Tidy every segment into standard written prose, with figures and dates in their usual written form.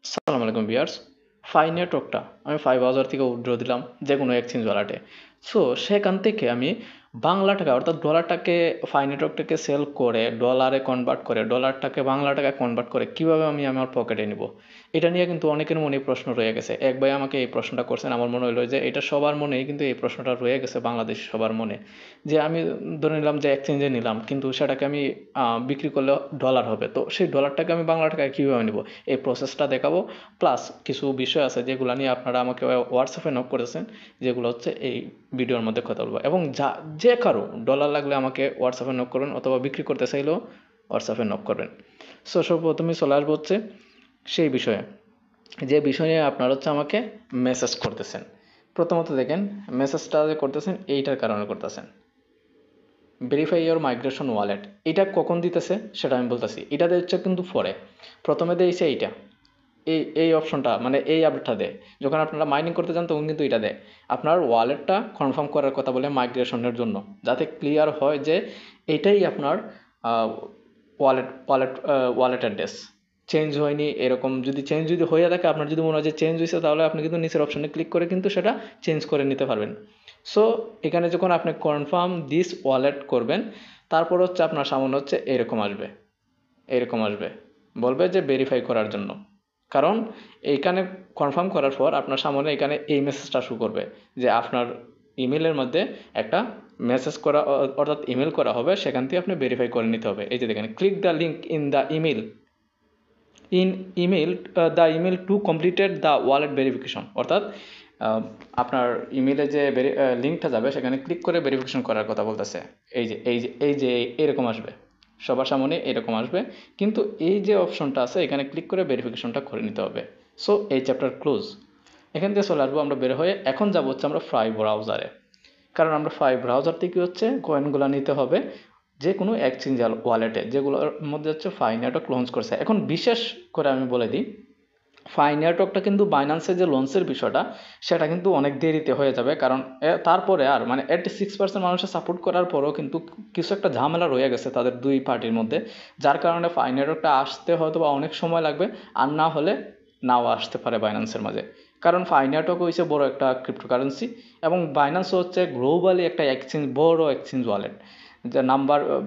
আসসালামু আলাইকুম viewers. Phi নেটওয়ার্কটা আমি ফাই ব্রাউজার থেকে উইথড্র দিলাম যে কোনো এক্সচেঞ্জ ওয়ালেটে। সো সেখান থেকে আমি বাংলা টাকা অর্থাৎ ডলারটাকে ফাই নেটওয়ার্কটাকে সেল করে ডলারে কনভার্ট করে ডলারটাকে বাংলা টাকায় কনভার্ট করে কীভাবে আমি আমার পকেটে নিব, এটা নিয়ে কিন্তু অনেকের মনে প্রশ্ন রয়ে গেছে। এক ভাই আমাকে এই প্রশ্নটা করছেন, আমার মনে হলো যে এটা সবার মনেই কিন্তু এই প্রশ্নটা রয়ে গেছে, বাংলাদেশ সবার মনে। যে আমি ধরে নিলাম যে এক্সচেঞ্জে নিলাম, কিন্তু সেটাকে আমি বিক্রি করলে ডলার হবে, তো সেই ডলারটাকে আমি বাংলা টাকায় কীভাবে নিব, এই প্রসেসটা দেখাবো। প্লাস কিছু বিষয় আছে যেগুলো নিয়ে আপনারা আমাকে হোয়াটসঅ্যাপে নক করেছেন, যেগুলো হচ্ছে এই ভিডিওর মধ্যে কথা বলবো। এবং যে কারো ডলার লাগলে আমাকে হোয়াটসঅ্যাপে নক করবেন, অথবা বিক্রি করতে চাইলেও হোয়াটসঅ্যাপে নক করবেন। সো সর্বপ্রথমে চলে আসবো হচ্ছে সেই বিষয়ে, যে বিষয় নিয়ে আপনারা হচ্ছে আমাকে মেসেজ করতেছেন। প্রথমত দেখেন, মেসেজটা যে করতেছেন এইটার কারণে করতেছেন, ভেরিফাই ইওর মাইগ্রেশন ওয়ালেট। এটা কখন দিতেছে সেটা আমি বলতেছি। এটা দিচ্ছে কিন্তু পরে, প্রথমে দিয়েছে এইটা, এই অপশনটা মানে এই আপডেটটা দেয় যখন আপনারা মাইনিং করতে যান, তখন কিন্তু এটা দেয় আপনার ওয়ালেটটা কনফার্ম করার কথা বলে মাইগ্রেশনের জন্য, যাতে ক্লিয়ার হয় যে এটাই আপনার ওয়ালেট অ্যাড্রেস চেঞ্জ হয়নি। এরকম যদি চেঞ্জ হয়ে থাকে, আপনার যদি মনে হয় যে চেঞ্জ হয়েছে, তাহলে আপনি কিন্তু নিচের অপশনে ক্লিক করে কিন্তু সেটা চেঞ্জ করে নিতে পারবেন। সো এখানে যখন আপনি কনফার্ম দিস ওয়ালেট করবেন, তারপর হচ্ছে আপনার সামনে হচ্ছে এরকম আসবে, বলবে যে ভেরিফাই করার জন্য। কারণ এইখানে কনফার্ম করার পর আপনার সামনে এখানে এই মেসেজটা শো করবে যে আপনার ইমেলের মধ্যে একটা মেসেজ করা অর্থাৎ ইমেল করা হবে, সেখান থেকে আপনি ভেরিফাই করে নিতে হবে। এই যে দেখেন, click the link in the email to completed the wallet verification. অর্থাৎ আপনার ইমেলে যে লিঙ্কটা যাবে, সেখানে ক্লিক করে ভেরিফিকেশন করার কথা বলতেছে। এই যে এরকম আসবে, সবার সামনে এরকম আসবে, কিন্তু এই যে অপশনটা আছে এখানে ক্লিক করে ভেরিফিকেশনটা করে নিতে হবে। সো এই চ্যাপ্টার ক্লোজ। এখান থেকে চলে আসবো আমরা বের হয়ে, এখন যাবো হচ্ছে আমরা ফাই ব্রাউজারে। কারণ আমরা ফাই ব্রাউজার থেকে হচ্ছে কয়েনগুলো নিতে হবে যে কোনো এক্সচেঞ্জ ওয়ালেটে, যেগুলোর মধ্যে হচ্ছে ফাই নেটওয়ার্ক লঞ্চ করছে। এখন বিশেষ করে আমি বলে দিই, ফাই নেটওয়ার্কটা কিন্তু বাইন্যান্সের যে লঞ্চের বিষয়টা, সেটা কিন্তু অনেক দেরিতে হয়ে যাবে। কারণ তারপরে আর মানে 86% মানুষের সাপোর্ট করার পরেও কিন্তু কিছু একটা ঝামেলা রয়ে গেছে তাদের দুই পার্টির মধ্যে, যার কারণে ফাই নেটওয়ার্কটা আসতে হয়তো বা অনেক সময় লাগবে, আর না হলে নাও আসতে পারে বাইন্যান্সের মাঝে। কারণ ফাই নেটওয়ার্ক হচ্ছে বড় একটা ক্রিপ্টোকারেন্সি, এবং বাইন্যান্স হচ্ছে গ্লোবালি একটা বড় এক্সচেঞ্জ ওয়ালেট, যে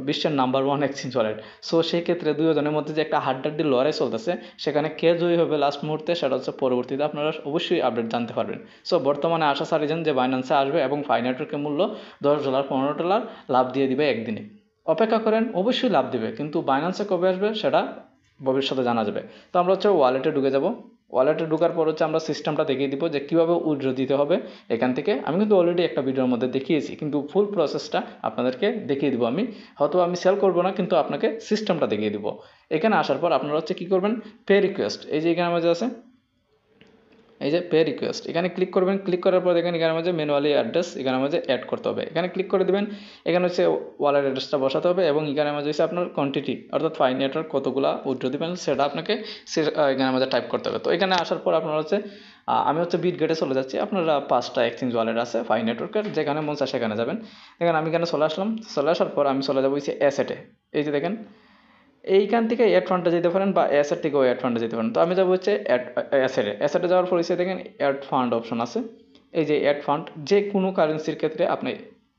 বিশ্বের নাম্বার 1 এক্সচেঞ্জ ওয়ালেট। সো সেই ক্ষেত্রে দুজনের মধ্যে যে একটা হাড্ডাহাড্ডি লড়াই চলতেছে, সেখানে কে জয়ী হবে লাস্ট মুহূর্তে, সেটা হচ্ছে পরবর্তীতে আপনারা অবশ্যই আপডেট জানতে পারবেন। সো বর্তমানে আশা সারিজন যে বাইন্যান্সে আসবে এবং ফাই নেটওয়ার্কের মূল্য $10 $15 লাভ দিয়ে দিবে একদিনে। অপেক্ষা করেন, অবশ্যই লাভ দিবে, কিন্তু বাইন্যান্সে কবে আসবে সেটা ভবিষ্যতে জানা যাবে। তো আমরা হচ্ছে ওয়ালেটে ঢুকে যাব। ওয়ালেটে ঢোকার পর হচ্ছে আমরা সিস্টেমটা দেখিয়ে দিব যে কীভাবে উইথড্র দিতে হবে এখান থেকে। আমি কিন্তু অলরেডি একটা ভিডিওর মধ্যে দেখিয়েছি, কিন্তু ফুল প্রসেসটা আপনাদেরকে দেখিয়ে দিব আমি। হয়তো আমি সেল করব না, কিন্তু আপনাকে সিস্টেমটা দেখিয়ে দিব। এখানে আসার পর আপনারা হচ্ছে কী করবেন, পে রিকোয়েস্ট, এই যে এখানে আমাদের আছে এই যে পে রিকোয়েস্ট, এখানে ক্লিক করবেন। ক্লিক করার পর দেখেন এখানে মাঝে ম্যানুয়ালি অ্যাড্রেস এখানে মাঝে অ্যাড করতে হবে, এখানে ক্লিক করে দেবেন। এখানে হচ্ছে ওয়ালেট অ্যাড্রেসটা বসাতে হবে, এবং এখানে মাঝে হচ্ছে আপনার কোয়ান্টিটি অর্থাৎ ফাই নেটওয়ার্ক কতগুলো উইথড্র দেবেন সেটা আপনাকে এখানে মাঝে টাইপ করতে হবে। তো এখানে আসার পর আপনার হচ্ছে আমি হচ্ছে বিটগেটে চলে যাচ্ছি। আপনারা 5টা এক্সচেঞ্জ ওয়ালেট আছে ফাই নেটওয়ার্কের, যেখানে মন চায় সেখানে যাবেন। এখানে আমি এখানে চলে আসলাম। চলে আসার পর আমি চলে যাবো হচ্ছে অ্যাসেটে। এই যে দেখেন, এইখান থেকে অ্যাড ফান্ডে যেতে পারেন বা অ্যাসেট থেকেও অ্যাড ফান্ডে যেতে পারেন। তো আমি যাবো হচ্ছে অ্যাসেটে যাওয়ার পর হচ্ছে দেখেন অ্যাড ফান্ড অপশন আছে। এই যে অ্যাড ফান্ড, যে কোনো কারেন্সির ক্ষেত্রে আপনি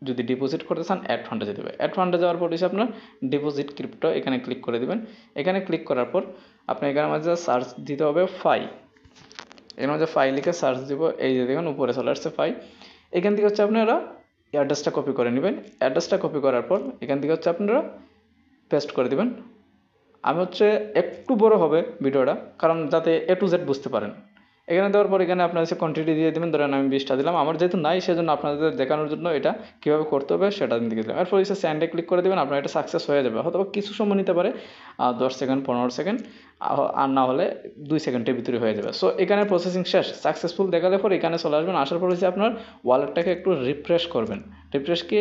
যদি ডিপোজিট করতে চান অ্যাড ফান্ডে যেতে হবে। অ্যাড ফান্ডে যাওয়ার পর হচ্ছে আপনার ডিপোজিট ক্রিপ্টো, এখানে ক্লিক করে দেবেন। এখানে ক্লিক করার পর আপনি এখানে মাঝে সার্চ দিতে হবে ফাই, এখানে মাঝে ফাই লিখে সার্চ দিব। এই যে দেখুন উপরে চলে আসছে ফাই। এখান থেকে হচ্ছে আপনারা অ্যাড্রেসটা কপি করে নেবেন। অ্যাড্রেসটা কপি করার পর এখান থেকে হচ্ছে আপনারা পেস্ট করে দেবেন। আমি হচ্ছে একটু বড় হবে ভিডিওটা, কারণ যাতে A to Z বুঝতে পারেন। এখানে দেওয়ার পর এখানে আপনার হচ্ছে কোয়ান্টিটি দিয়ে দেবেন। ধরেন আমি 20টা দিলাম, আমার যেহেতু নাই সেজন্য আপনাদের দেখানোর জন্য এটা কীভাবে করতে হবে সেটা আমি দেখে দিলাম। এরপর হচ্ছে স্যান্ডে ক্লিক করে দেবেন, আপনার এটা সাকসেস হয়ে যাবে। হয়তো কিছু সময় নিতে পারে, 10 সেকেন্ড 15 সেকেন্ড, আর না হলে 2 সেকেন্ডের ভিতরে হয়ে যাবে। সো এখানে প্রসেসিং শেষ, সাকসেসফুল দেখালে পর এখানে চলে আসবেন। আসার পর হচ্ছে আপনার ওয়ালেটটাকে একটু রিফ্রেশ করবেন। রিফ্রেশ কি,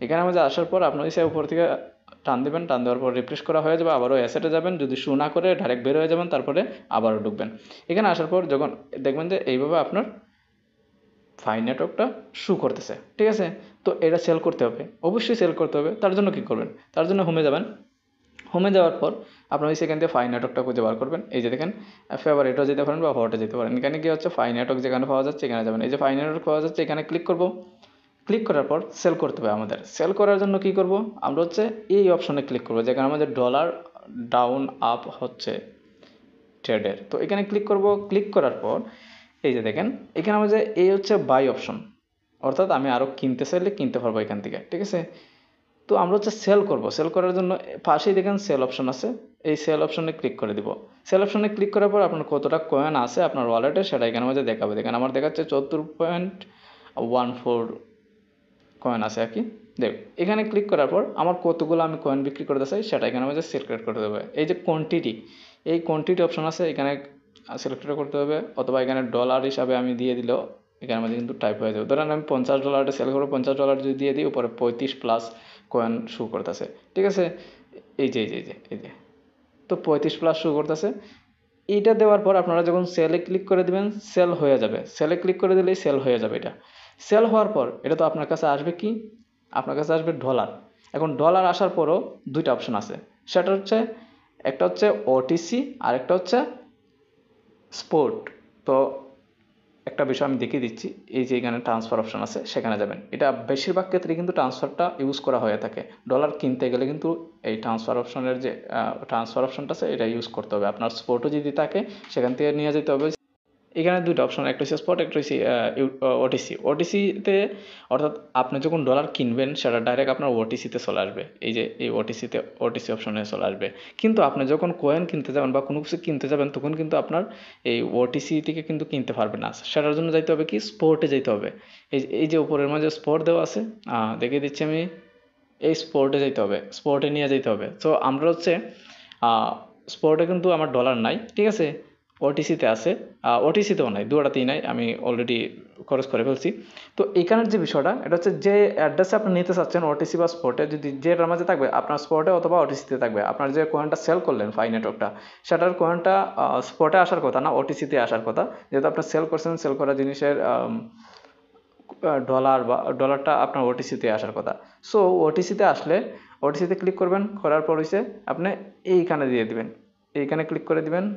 এখানে আমাদের আসার পর আপনার হচ্ছে উপর থেকে টান দেবেন। টান দেওয়ার পর রিফ্রেশ করা হয়ে যাবে, আবারও অ্যাসেটে যাবেন। যদি শো না করে ডাইরেক্ট বের হয়ে যাবেন, তারপরে আবারও ঢুকবেন। এখানে আসার পর যখন দেখবেন যে এইভাবে আপনার ফাই নেটওয়ার্কটা শো করতেছে, ঠিক আছে। তো এটা সেল করতে হবে, অবশ্যই সেল করতে হবে। তার জন্য কী করবেন, তার জন্য হোমে যাবেন। হোমে যাওয়ার পর আপনার ওই সেখান থেকে ফাই নেটওয়ার্কটা খুঁজে বার করবেন। এই যে দেখেন ফেভারিটও যেতে পারেন বা হটে যেতে পারেন। এখানে কি হচ্ছে ফাই নেটওয়ার্ক যেখানে পাওয়া যাচ্ছে এখানে যাবেন। এই যে ফাই নেটওয়ার্ক পাওয়া যাচ্ছে এখানে ক্লিক করব। ক্লিক করার পর সেল করতে হবে আমাদের। সেল করার জন্য কী করব, আমরা হচ্ছে এই অপশনে ক্লিক করব যেখানে আমাদের ডলার ডাউন আপ হচ্ছে ট্রেডের। তো এখানে ক্লিক করব। ক্লিক করার পর এই যে দেখেন এখানে আমাদের এই হচ্ছে বাই অপশন, অর্থাৎ আমি আরও কিনতে চাইলে কিনতে পারবো এখান থেকে, ঠিক আছে। তো আমরা হচ্ছে সেল করব। সেল করার জন্য পাশেই দেখেন সেল অপশন আছে, এই সেল অপশনে ক্লিক করে দিব। সেল অপশনে ক্লিক করার পর আপনার কতটা কয়েন আছে আপনার ওয়ালেটে সেটা এখানে মধ্যে দেখাবে। দেখেন আমার দেখাচ্ছে 74.14 কয়েন আছে আর কি। দেখ এখানে ক্লিক করার পর আমার কতগুলো আমি কয়েন বিক্রি করতে চাই সেটা এখানে মধ্যে সিলেক্ট করতে হবে। এই যে কোয়ান্টিটি, এই কোয়ান্টিটি অপশন আছে এখানে সিলেক্ট করতে হবে, অথবা এখানে ডলার হিসাবে আমি দিয়ে দিলেও এখানে মধ্যে কিন্তু টাইপ হয়ে যাবে। ধরেন আমি $50 সেল করবো, $50 যদি দিয়ে দিই উপরে 35+ কয়েন শো করতেছে, ঠিক আছে। এই যে এই যে এই যে এই যে তো 35+ শো করতেছে। এইটা দেওয়ার পর আপনারা যখন সেলে ক্লিক করে দিবেন সেল হয়ে যাবে। সেলে ক্লিক করে দিলেই সেল হয়ে যাবে। এটা সেল হওয়ার পর এটা তো আপনার কাছে আসবে কি, আপনার কাছে আসবে ডলার। এখন ডলার আসার পরও দুইটা অপশন আছে, সেটা হচ্ছে একটা হচ্ছে ওটিসি আর একটা হচ্ছে স্পোর্ট। তো একটা বিষয় আমি দেখিয়ে দিচ্ছি, এই যে এখানে ট্রান্সফার অপশন আছে সেখানে যাবেন। এটা বেশিরভাগ ক্ষেত্রে কিন্তু ট্রান্সফারটা ইউজ করা হয়ে থাকে। ডলার কিনতে গেলে কিন্তু এই ট্রান্সফার অপশনের যে ট্রান্সফার অপশনটা আছে এটা ইউজ করতে হবে। আপনার স্পোর্টও যদি থাকে সেখান থেকে নিয়ে যেতে হবে। এখানে দুইটা অপশন, একটা হচ্ছে স্পট, একটা হচ্ছে ওটিসি। ওটিসিতে অর্থাৎ আপনি যখন ডলার কিনবেন সেটা ডাইরেক্ট আপনার ওটিসিতে চলে আসবে, এই যে এই ওটিসিতে ওটিসি অপশনে চলে আসবে। কিন্তু আপনি যখন কয়েন কিনতে যাবেন বা কোনো কিছু কিনতে যাবেন তখন কিন্তু আপনার এই ওটিসি থেকে কিন্তু কিনতে পারবেন না, সেটার জন্য যাইতে হবে কি স্পোর্টে যেতে হবে। এই যে উপরের মাঝে স্পোর্ট দেওয়া আছে, দেখিয়ে দিচ্ছি আমি, এই স্পোর্টে যেতে হবে, স্পোর্টে নিয়ে যেতে হবে। তো আমরা হচ্ছে স্পোর্টে কিন্তু আমার ডলার নাই, ঠিক আছে, ওটিসিতে আছে, ওটিসিতেও নাই, দুটাতেই নাই, আমি অলরেডি খরচ করে ফেলছি। তো এখানের যে বিষয়টা এটা হচ্ছে যে অ্যাড্রেসে আপনি নিতে চাচ্ছেন ওটিসি বা স্পটে, যদি যেটার মাঝে থাকবে আপনার স্পটে অথবা ওটিসিতে থাকবে, আপনার যে কয়েনটা সেল করলেন ফাই নেটওয়ার্কটা সেটার কয়েনটা স্পটে আসার কথা না ওটিসিতে আসার কথা, যেহেতু আপনি সেল করছেন, সেল করা জিনিসের ডলার বা ডলারটা আপনার ওটিসিতে আসার কথা। সো ওটিসিতে আসলে ওটিসিতে ক্লিক করবেন, করার পর হচ্ছে আপনি এইখানে দিয়ে দিবেন, এইখানে ক্লিক করে দিবেন।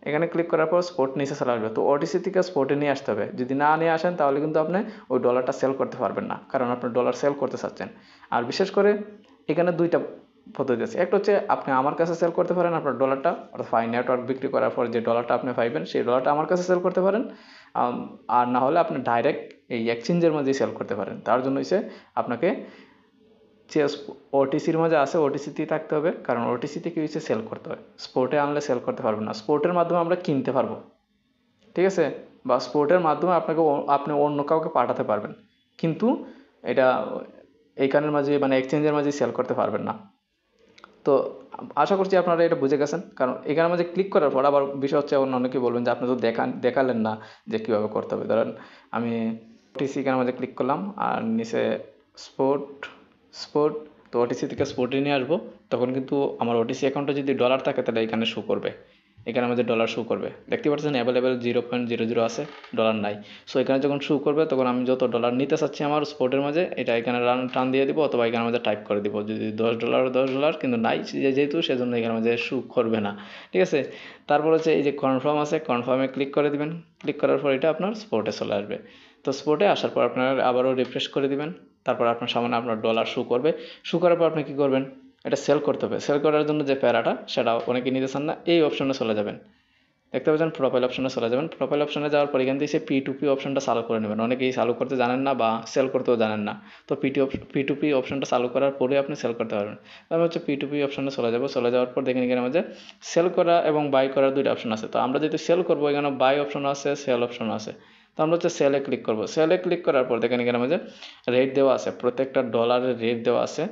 এখানে ক্লিক করার পর স্পট নিচে চলে আসবে। তো ওটিসি থেকে স্পটে নিয়ে আসতে হবে, যদি না নিয়ে আসেন তাহলে কিন্তু আপনি ওই ডলারটা সেল করতে পারবেন না, কারণ আপনি ডলার সেল করতে চাচ্ছেন। আর বিশেষ করে এখানে দুইটা পদ্ধতি আছে, একটা হচ্ছে আপনি আমার কাছে সেল করতে পারেন আপনার ডলারটা, অর্থাৎ ফাই নেটওয়ার্ক বিক্রি করার পর যে ডলারটা আপনি পাইবেন সেই ডলারটা আমার কাছে সেল করতে পারেন। আর না হলে আপনি ডাইরেক্ট এই এক্সচেঞ্জের মধ্যেই সেল করতে পারেন। তার জন্য হচ্ছে আপনাকে যে ওটিসির মাঝে আছে ওটিসিতেই থাকতে হবে, কারণ ওটিসি থেকে হচ্ছে সেল করতে হয়, স্পোর্টে আনলে সেল করতে পারবেন না। স্পোর্টের মাধ্যমে আমরা কিনতে পারবো, ঠিক আছে, বা স্পোর্টের মাধ্যমে আপনি অন্য কাউকে পাঠাতে পারবেন, কিন্তু এটা এইখানের মাঝে মানে এক্সচেঞ্জের মাঝে সেল করতে পারবেন না। তো আশা করছি আপনারা এটা বুঝে গেছেন, কারণ এখানের মাঝে ক্লিক করার পর আবার বিষয় হচ্ছে অনেকে বলবেন যে আপনি তো দেখালেন না যে কীভাবে করতে হবে। ধরেন আমি ওটিসি এখানের মাঝে ক্লিক করলাম আর নিচে স্পোর্ট স্পোর্ট, তো ওটিসি থেকে স্পোর্টে নিয়ে আসবো, তখন কিন্তু আমার ওটিসি অ্যাকাউন্টে যদি ডলার থাকে তাহলে এখানে শো করবে, এখানে আমাদের ডলার শো করবে। দেখতে পাচ্ছেন অ্যাভেলেবেল 0.00 আছে, ডলার নাই। সো এখানে যখন শো করবে তখন আমি যত ডলার নিতে চাচ্ছি আমার স্পোর্টের মাঝে এটা এখানে টান দিয়ে দিব, অথবা এখানে মধ্যে টাইপ করে দিব যদি $10 কিন্তু নাই যেহেতু সেজন্য এখানে মধ্যে শো করবে না, ঠিক আছে। তারপর হচ্ছে এই যে কনফার্ম আছে, কনফার্মে ক্লিক করে দিবেন। ক্লিক করার পর এটা আপনার স্পোর্টে চলে আসবে। তো স্পোর্টে আসার পর আপনার আবারও রিফ্রেশ করে দিবেন, তারপর আপনার সামনে আপনার ডলার শো করবে। শো করার পর আপনি কী করবেন, এটা সেল করতে হবে। সেল করার জন্য যে প্যারাটা সেটা অনেকে নিতে চান না, এই অপশনে চলে যাবেন। দেখতে পাচ্ছেন প্রোফাইল অপশনে চলে যাবেন। প্রোফাইল অপশনে যাওয়ার পর এখান থেকে সে P2P অপশনটা চালু করে নেবেন। অনেকেই চালু করতে জানেন না বা সেল করতেও জানেন না। তো P2P অপশনটা চালু করার পরে আপনি সেল করতে পারবেন। আমি হচ্ছে P2P অপশনে চলে যাব। চলে যাওয়ার পর দেখেন এখানে মাঝে সেল করা এবং বাই করার দুইটা অপশন আছে। তো আমরা যেহেতু সেল করবো এখানে বাই অপশন আছে, সেল অপশন আছে। তো আমরা হচ্ছে সেলে ক্লিক করবো। সেলে ক্লিক করার পর দেখেন এখানে মাঝে রেট দেওয়া আছে, প্রত্যেকটা ডলারের রেট দেওয়া আছে,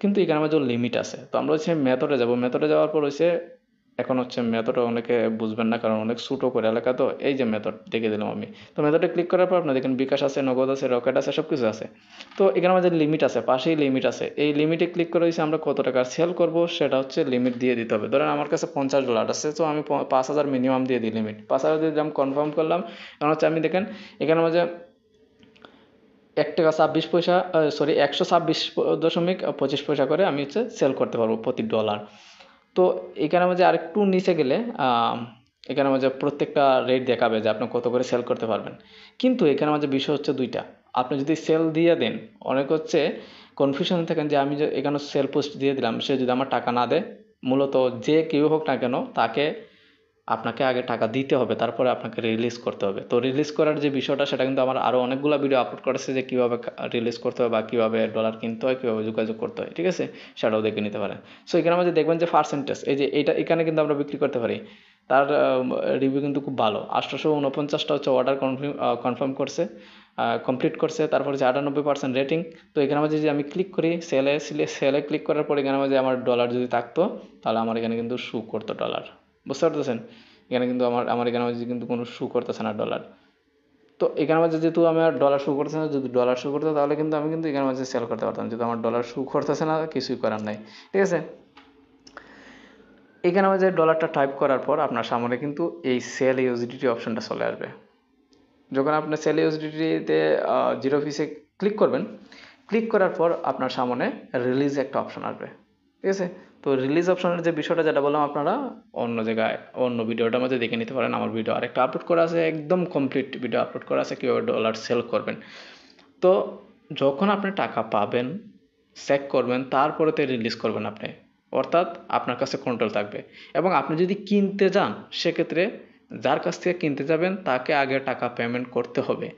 কিন্তু এখানে মাঝে লিমিট আছে। তো আমরা হচ্ছে মেথডে যাব। মেথডে যাওয়ার পর হচ্ছে এখন হচ্ছে মেথডে অনেকে বুঝবেন না, কারণ অনেক ছোটো করে এলাকা, তো এই যে মেথড দেখে দিলাম আমি। তো মেথডে ক্লিক করার পর আপনার দেখেন বিকাশ আছে, নগদ আছে, রকেট আছে, সব কিছু আছে। তো এখানে আমাদের লিমিট আছে, পাশেই লিমিট আছে। এই লিমিটে ক্লিক করে হচ্ছে আমরা কত টাকা সেল করব সেটা হচ্ছে লিমিট দিয়ে দিতে হবে। ধরেন আমার কাছে $50 আছে, তো আমি 5,000 মিনিমাম দিয়ে দিই লিমিট। 5,000 দিয়ে দিলাম, কনফার্ম করলাম। কারণ হচ্ছে আমি দেখেন এখানে মাঝে 1 টাকা 26 পয়সা, সরি 126.25 করে আমি হচ্ছে সেল করতে পারবো প্রতি ডলার। তো এখানে মাঝে আরেকটু নিচে গেলে এখানে মাঝে প্রত্যেকটা রেট দেখাবে যে আপনি কত করে সেল করতে পারবেন। কিন্তু এখানে মাঝে বিষয় হচ্ছে দুইটা, আপনি যদি সেল দিয়ে দেন, অনেক হচ্ছে কনফিউশন থাকেন যে আমি যে এখানে সেল পোস্ট দিয়ে দিলাম, সে যদি আমার টাকা না দেয়, মূলত যে কেউ হোক না কেন তাকে আপনাকে আগে টাকা দিতে হবে, তারপরে আপনাকে রিলিজ করতে হবে। তো রিলিজ করার যে বিষয়টা সেটা কিন্তু আমার আরও অনেকগুলো ভিডিও আপলোড করেছে যে কীভাবে রিলিজ করতে হবে বা কীভাবে ডলার কিনতে হয়, কীভাবে যোগাযোগ করতে হয়, ঠিক আছে, সেটাও দেখে নিতে পারেন। সো এখানে আমাদের দেখবেন যে পার্সেন্টেজ, এই যে এটা এখানে কিন্তু আমরা বিক্রি করতে পারি, তার রিভিউ কিন্তু খুব ভালো। 849টা হচ্ছে অর্ডার কনফার্ম করছে, কমপ্লিট করছে, তারপর হচ্ছে 98% রেটিং। তো এখানে মাঝে যদি আমি ক্লিক করি সেলে ক্লিক করার পর এখানে মাঝে আমার ডলার যদি থাকতো, তাহলে আমার এখানে কিন্তু শু করতো ডলার, বুঝতে পারতেছেন। এখানে কিন্তু আমার এখানে মাঝে কিন্তু কোনো শু করতেছে না ডলার। তো এখানে মাঝে যেহেতু আমার ডলার শু করতেছে না, যদি ডলার শু করতো তাহলে কিন্তু আমি কিন্তু এখানে মাঝে সেল করতে পারতাম, যেহেতু আমার ডলার শু করতেছে না, কিছুই করার নাই, ঠিক আছে। এখানে মাঝে ডলারটা টাইপ করার পর আপনার সামনে কিন্তু এই সেল ইউএসডিটি অপশনটা চলে আসবে। যখন আপনি সেল ইউএসডিটিতে জিরো ফিসে ক্লিক করবেন, ক্লিক করার পর আপনার সামনে রিলিজ একটা অপশন আসবে, ঠিক আছে। তো রিলিজ অপশনের যে বিষয়টা যেটা বললাম, আপনারা অন্য জায়গায় অন্য ভিডিওটার মধ্যে দেখে নিতে পারেন। আমার ভিডিও আরেকটা আপলোড করা আছে, একদম কমপ্লিট ভিডিও আপলোড করা আছে কীভাবে ডলার সেল করবেন। তো যখন আপনি টাকা পাবেন, চেক করবেন, তারপরে তো রিলিজ করবেন আপনি, অর্থাৎ আপনার কাছে কন্ট্রোল থাকবে। এবং আপনি যদি কিনতে যান, সেক্ষেত্রে যার কাছ থেকে কিনতে যাবেন তাকে আগে টাকা পেমেন্ট করতে হবে,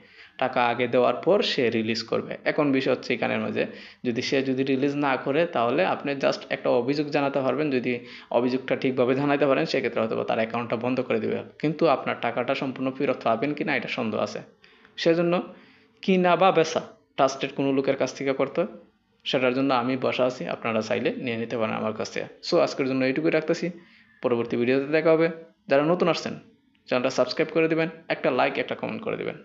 টাকা আগে দেওয়ার পর সে রিলিজ করবে। এখন বিষয় হচ্ছে এখানের মাঝে, সে যদি রিলিজ না করে, তাহলে আপনি জাস্ট একটা অভিযোগ জানাতে পারবেন। যদি অভিযোগটা ঠিকভাবে জানাতে পারেন, সেক্ষেত্রে হয়তো তার অ্যাকাউন্টটা বন্ধ করে দেবে, কিন্তু আপনার টাকাটা সম্পূর্ণ ফেরত পাবেন কি না এটা সন্দেহ আছে। সেজন্য কিনা বা বেচা ট্রাস্টেড কোনো লোকের কাছ থেকে করতে, সেটার জন্য আমি বসা আছি, আপনারা চাইলে নিয়ে নিতে পারেন আমার কাছ থেকে। সো আজকের জন্য এইটুকুই রাখতেছি, পরবর্তী ভিডিওতে দেখা হবে। যারা নতুন আসছেন, চ্যানেলটা সাবস্ক্রাইব করে দিবেন, একটা লাইক একটা কমেন্ট করে দিবেন।